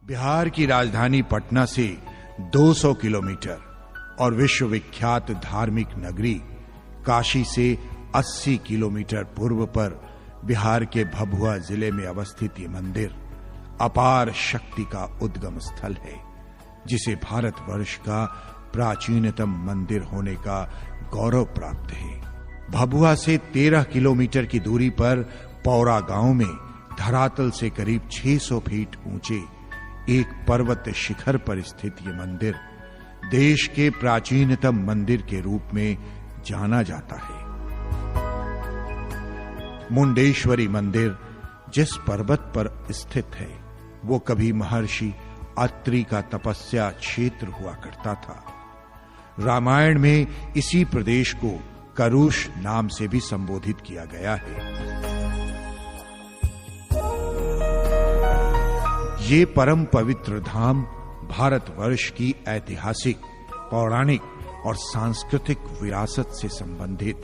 बिहार की राजधानी पटना से 200 किलोमीटर और विश्वविख्यात धार्मिक नगरी काशी से 80 किलोमीटर पूर्व पर बिहार के भभुआ जिले में अवस्थित ये मंदिर अपार शक्ति का उद्गम स्थल है, जिसे भारतवर्ष का प्राचीनतम मंदिर होने का गौरव प्राप्त है। भभुआ से 13 किलोमीटर की दूरी पर पौरा गांव में धरातल से करीब 600 फीट ऊंचे एक पर्वत शिखर पर स्थित ये मंदिर देश के प्राचीनतम मंदिर के रूप में जाना जाता है। मुंडेश्वरी मंदिर जिस पर्वत पर स्थित है वो कभी महर्षि अत्रि का तपस्या क्षेत्र हुआ करता था। रामायण में इसी प्रदेश को करुष नाम से भी संबोधित किया गया है। ये परम पवित्र धाम भारतवर्ष की ऐतिहासिक, पौराणिक और सांस्कृतिक विरासत से संबंधित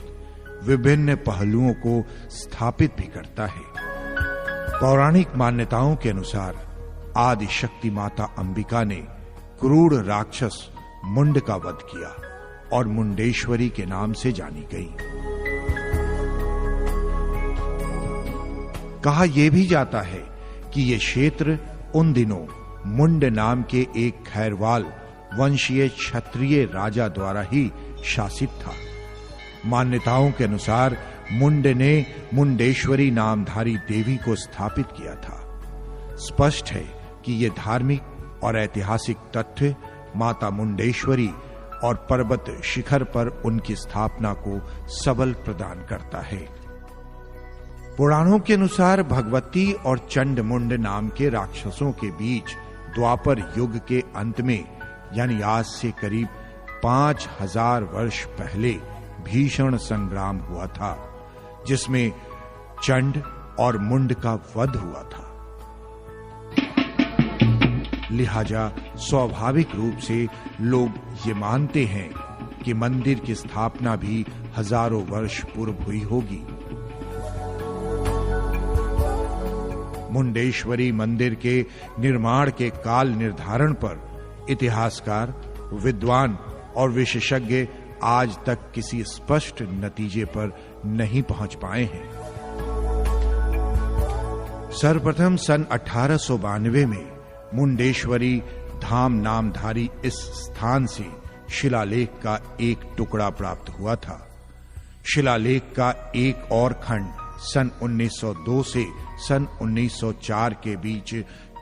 विभिन्न पहलुओं को स्थापित भी करता है। पौराणिक मान्यताओं के अनुसार आदि शक्ति माता अंबिका ने क्रूर राक्षस मुंड का वध किया और मुंडेश्वरी के नाम से जानी गई। कहा यह भी जाता है कि यह क्षेत्र उन दिनों मुंड नाम के एक खैरवाल वंशीय क्षत्रिय राजा द्वारा ही शासित था। मान्यताओं के अनुसार मुंड ने मुंडेश्वरी नामधारी देवी को स्थापित किया था। स्पष्ट है कि ये धार्मिक और ऐतिहासिक तथ्य माता मुंडेश्वरी और पर्वत शिखर पर उनकी स्थापना को सबल प्रदान करता है। पुराणों के अनुसार भगवती और चंडमुंड नाम के राक्षसों के बीच द्वापर युग के अंत में यानी आज से करीब 5000 वर्ष पहले भीषण संग्राम हुआ था, जिसमें चंड और मुंड का वध हुआ था। लिहाजा स्वाभाविक रूप से लोग ये मानते हैं कि मंदिर की स्थापना भी हजारों वर्ष पूर्व हुई होगी। मुंडेश्वरी मंदिर के निर्माण के काल निर्धारण पर इतिहासकार, विद्वान और विशेषज्ञ आज तक किसी स्पष्ट नतीजे पर नहीं पहुंच पाए हैं। सर्वप्रथम सन 1892 में मुंडेश्वरी धाम नामधारी इस स्थान से शिलालेख का एक टुकड़ा प्राप्त हुआ था। शिलालेख का एक और खंड सन 1902 से सन 1904 के बीच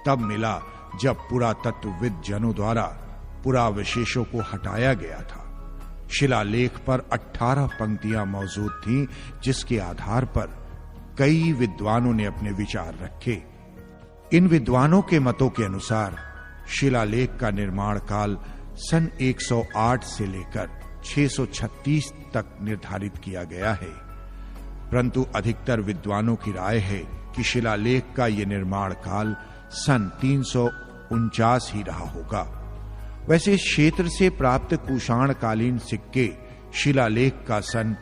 तब मिला जब पुरातत्वविद जनों द्वारा पुरावशेषों को हटाया गया था। शिलालेख पर 18 पंक्तियां मौजूद थीं, जिसके आधार पर कई विद्वानों ने अपने विचार रखे। इन विद्वानों के मतों के अनुसार शिलालेख का निर्माण काल सन 108 से लेकर 636 तक निर्धारित किया गया है, परंतु अधिकतर विद्वानों की राय है कि शिलालेख का यह निर्माण काल सन 349 ही रहा होगा। वैसे इस क्षेत्र से प्राप्त कुषाण कालीन सिक्के शिलालेख का सन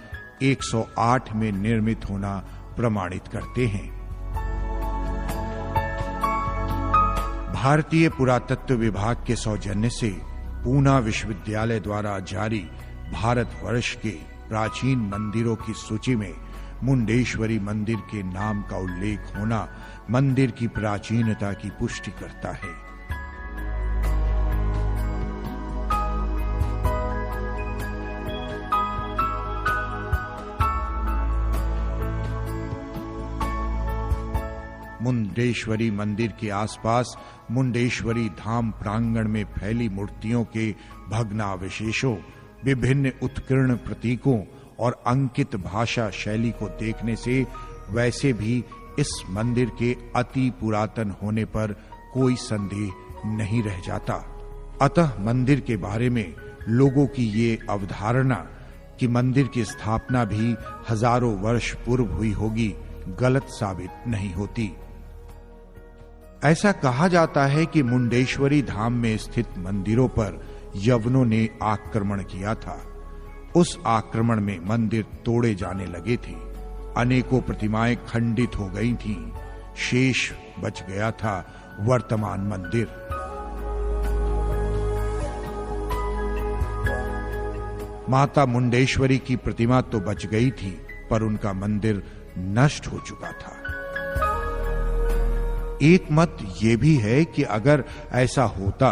108 में निर्मित होना प्रमाणित करते हैं। भारतीय पुरातत्व विभाग के सौजन्य से पूना विश्वविद्यालय द्वारा जारी भारतवर्ष के प्राचीन मंदिरों की सूची में मुंडेश्वरी मंदिर के नाम का उल्लेख होना मंदिर की प्राचीनता की पुष्टि करता है। मुंडेश्वरी मंदिर के आसपास मुंडेश्वरी धाम प्रांगण में फैली मूर्तियों के भग्नावशेषों, विभिन्न उत्कीर्ण प्रतीकों और अंकित भाषा शैली को देखने से वैसे भी इस मंदिर के अति पुरातन होने पर कोई संदेह नहीं रह जाता। अतः मंदिर के बारे में लोगों की ये अवधारणा कि मंदिर की स्थापना भी हजारों वर्ष पूर्व हुई होगी गलत साबित नहीं होती। ऐसा कहा जाता है कि मुंडेश्वरी धाम में स्थित मंदिरों पर यवनों ने आक्रमण किया था। उस आक्रमण में मंदिर तोड़े जाने लगे थे, अनेकों प्रतिमाएं खंडित हो गई थीं, शेष बच गया था वर्तमान मंदिर। माता मुंडेश्वरी की प्रतिमा तो बच गई थी, पर उनका मंदिर नष्ट हो चुका था। एक मत यह भी है कि अगर ऐसा होता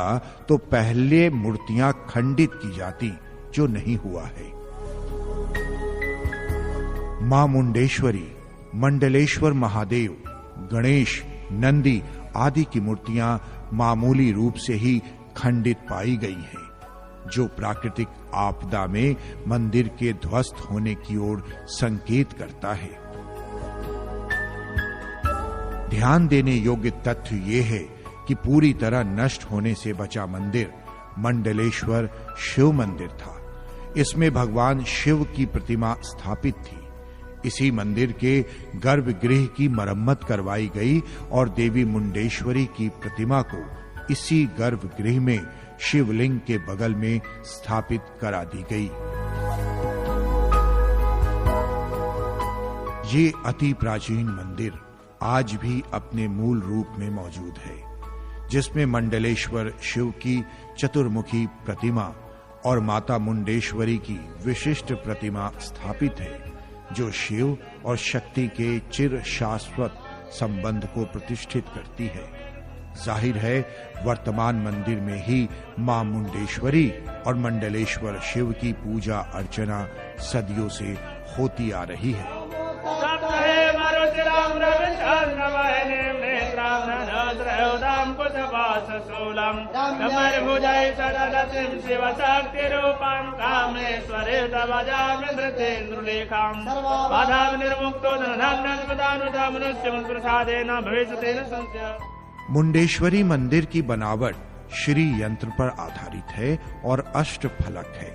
तो पहले मूर्तियां खंडित की जाती, जो नहीं हुआ है। मां मुंडेश्वरी, मंडलेश्वर महादेव, गणेश, नंदी आदि की मूर्तियां मामूली रूप से ही खंडित पाई गई हैं, जो प्राकृतिक आपदा में मंदिर के ध्वस्त होने की ओर संकेत करता है। ध्यान देने योग्य तथ्य यह है कि पूरी तरह नष्ट होने से बचा मंदिर मंडलेश्वर शिव मंदिर था। इसमें भगवान शिव की प्रतिमा स्थापित थी। इसी मंदिर के गर्भगृह की मरम्मत करवाई गई और देवी मुंडेश्वरी की प्रतिमा को इसी गर्भगृह में शिवलिंग के बगल में स्थापित करा दी गई। ये अति प्राचीन मंदिर आज भी अपने मूल रूप में मौजूद है, जिसमें मंडलेश्वर शिव की चतुर्मुखी प्रतिमा और माता मुंडेश्वरी की विशिष्ट प्रतिमा स्थापित है, जो शिव और शक्ति के चिर शाश्वत संबंध को प्रतिष्ठित करती है। जाहिर है, वर्तमान मंदिर में ही मां मुंडेश्वरी और मंडलेश्वर शिव की पूजा अर्चना सदियों से होती आ रही है। मुंडेश्वरी मंदिर की बनावट श्री यंत्र पर आधारित है और अष्टफलक है,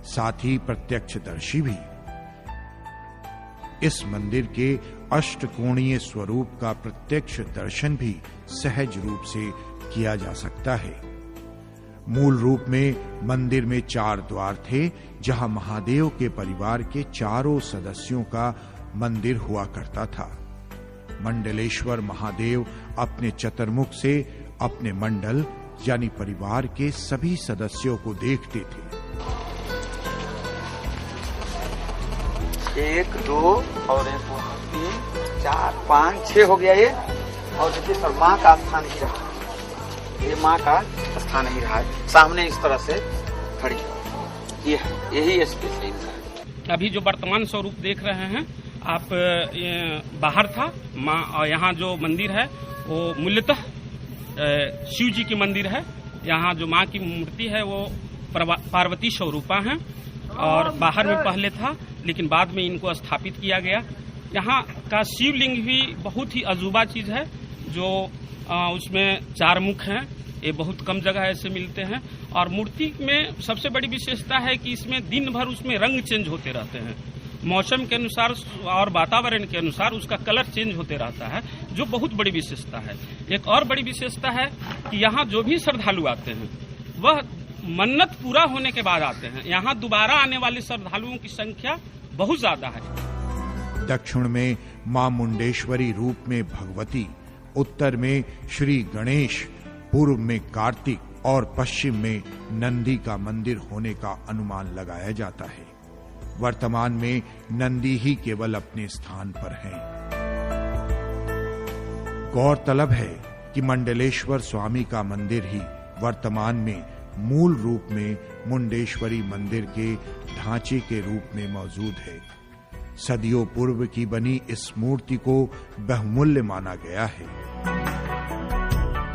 साथ ही प्रत्यक्षदर्शी भी। इस मंदिर के अष्टकोणीय स्वरूप का प्रत्यक्ष दर्शन भी सहज रूप से किया जा सकता है। मूल रूप में मंदिर में 4 द्वार थे, जहां महादेव के परिवार के चारों सदस्यों का मंदिर हुआ करता था। मंडलेश्वर महादेव अपने चतुर्मुख से अपने मंडल यानी परिवार के सभी सदस्यों को देखते थे। 1 2 और 3 4 5 6 हो गया ये। और देखिए सर, माँ का स्थान ही रहा, ये माँ का स्थान ही रहा है, सामने इस तरह से खड़ी, यही स्पेशल है। अभी जो वर्तमान स्वरूप देख रहे हैं आप, बाहर था माँ, और यहाँ जो मंदिर है वो मूलतः शिव जी की मंदिर है। यहाँ जो माँ की मूर्ति है वो पार्वती स्वरूपा है, और बाहर में पहले था, लेकिन बाद में इनको स्थापित किया गया। यहाँ का शिवलिंग भी बहुत ही अजूबा चीज है, जो उसमें 4 मुख हैं। ये बहुत कम जगह ऐसे मिलते हैं। और मूर्ति में सबसे बड़ी विशेषता है कि इसमें दिन भर उसमें रंग चेंज होते रहते हैं, मौसम के अनुसार और वातावरण के अनुसार उसका कलर चेंज होते रहता है, जो बहुत बड़ी विशेषता है। एक और बड़ी विशेषता है कि यहाँ जो भी श्रद्धालु आते हैं वह मन्नत पूरा होने के बाद आते हैं। यहाँ दोबारा आने वाले श्रद्धालुओं की संख्या बहुत ज्यादा है। दक्षिण में मां मुंडेश्वरी रूप में भगवती, उत्तर में श्री गणेश, पूर्व में कार्तिक और पश्चिम में नंदी का मंदिर होने का अनुमान लगाया जाता है। वर्तमान में नंदी ही केवल अपने स्थान पर हैं। गौरतलब है कि मंडलेश्वर स्वामी का मंदिर ही वर्तमान में मूल रूप में मुंडेश्वरी मंदिर के ढांचे के रूप में मौजूद है। सदियों पूर्व की बनी इस मूर्ति को बहुमूल्य माना गया है।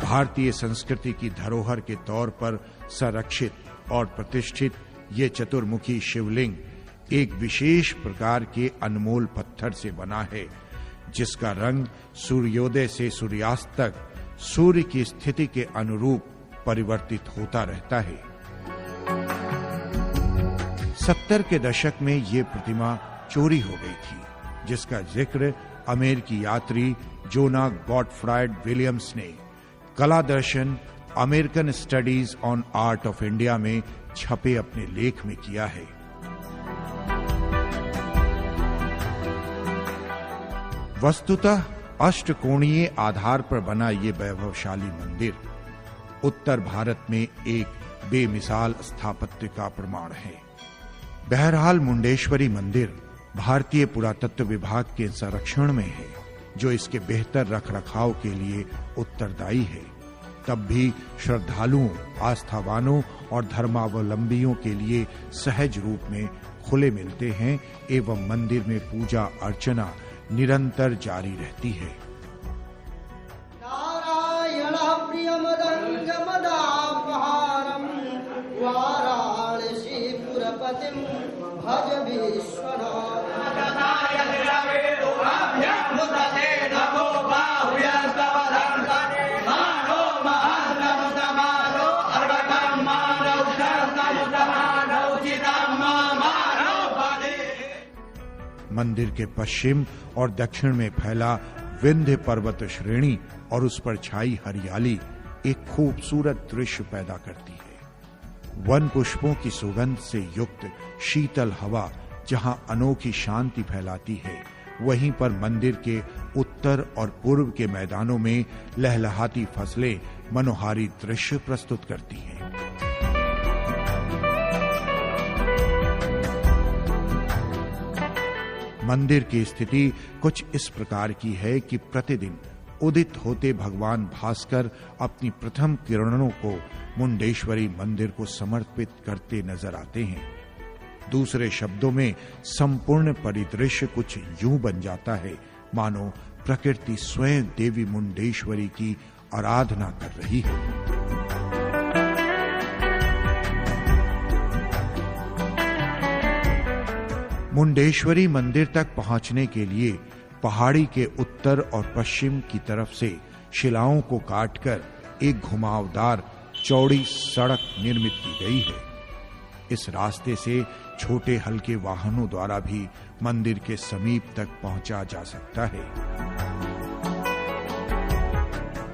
भारतीय संस्कृति की धरोहर के तौर पर संरक्षित और प्रतिष्ठित ये चतुर्मुखी शिवलिंग एक विशेष प्रकार के अनमोल पत्थर से बना है, जिसका रंग सूर्योदय से सूर्यास्त तक सूर्य की स्थिति के अनुरूप परिवर्तित होता रहता है। 70 के दशक में ये प्रतिमा चोरी हो गई थी, जिसका जिक्र अमेरिकी यात्री जोना गॉटफ्राइड विलियम्स ने कला दर्शन American studies on art of India में छपे अपने लेख में किया है। वस्तुतः अष्टकोणीय आधार पर बना ये वैभवशाली मंदिर उत्तर भारत में एक बेमिसाल स्थापत्य का प्रमाण है। बहरहाल मुंडेश्वरी मंदिर भारतीय पुरातत्व विभाग के संरक्षण में है, जो इसके बेहतर रखरखाव के लिए उत्तरदायी है। तब भी श्रद्धालुओं, आस्थावानों और धर्मावलंबियों के लिए सहज रूप में खुले मिलते हैं एवं मंदिर में पूजा अर्चना निरंतर जारी रहती है। नारायण प्रियमदंग मदापहारम वाराणसी पुरपतिम भज विश्वनाथ। मंदिर के पश्चिम और दक्षिण में फैला विंध्य पर्वत श्रेणी और उस पर छाई हरियाली एक खूबसूरत दृश्य पैदा करती है। वन पुष्पों की सुगंध से युक्त शीतल हवा जहां अनोखी शांति फैलाती है, वहीं पर मंदिर के उत्तर और पूर्व के मैदानों में लहलहाती फसलें मनोहारी दृश्य प्रस्तुत करती हैं। मंदिर की स्थिति कुछ इस प्रकार की है कि प्रतिदिन उदित होते भगवान भास्कर अपनी प्रथम किरणों को मुंडेश्वरी मंदिर को समर्पित करते नजर आते हैं। दूसरे शब्दों में संपूर्ण परिदृश्य कुछ यूं बन जाता है मानो प्रकृति स्वयं देवी मुंडेश्वरी की आराधना कर रही है। मुंडेश्वरी मंदिर तक पहुंचने के लिए पहाड़ी के उत्तर और पश्चिम की तरफ से शिलाओं को काटकर एक घुमावदार चौड़ी सड़क निर्मित की गई है। इस रास्ते से छोटे हल्के वाहनों द्वारा भी मंदिर के समीप तक पहुंचा जा सकता है।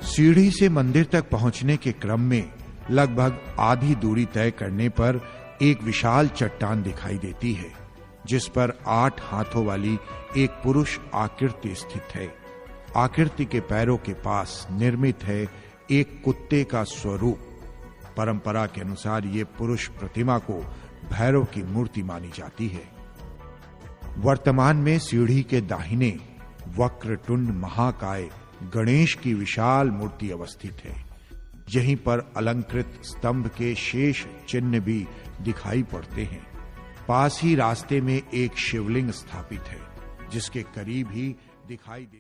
सीढ़ी से मंदिर तक पहुंचने के क्रम में लगभग आधी दूरी तय करने पर एक विशाल चट्टान दिखाई देती है, जिस पर 8 हाथों वाली एक पुरुष आकृति स्थित है। आकृति के पैरों के पास निर्मित है एक कुत्ते का स्वरूप। परंपरा के अनुसार ये पुरुष प्रतिमा को भैरव की मूर्ति मानी जाती है। वर्तमान में सीढ़ी के दाहिने वक्रतुंड महाकाय गणेश की विशाल मूर्ति अवस्थित है। यहीं पर अलंकृत स्तंभ के शेष चिन्ह भी दिखाई पड़ते हैं। पास ही रास्ते में एक शिवलिंग स्थापित है, जिसके करीब ही दिखाई दे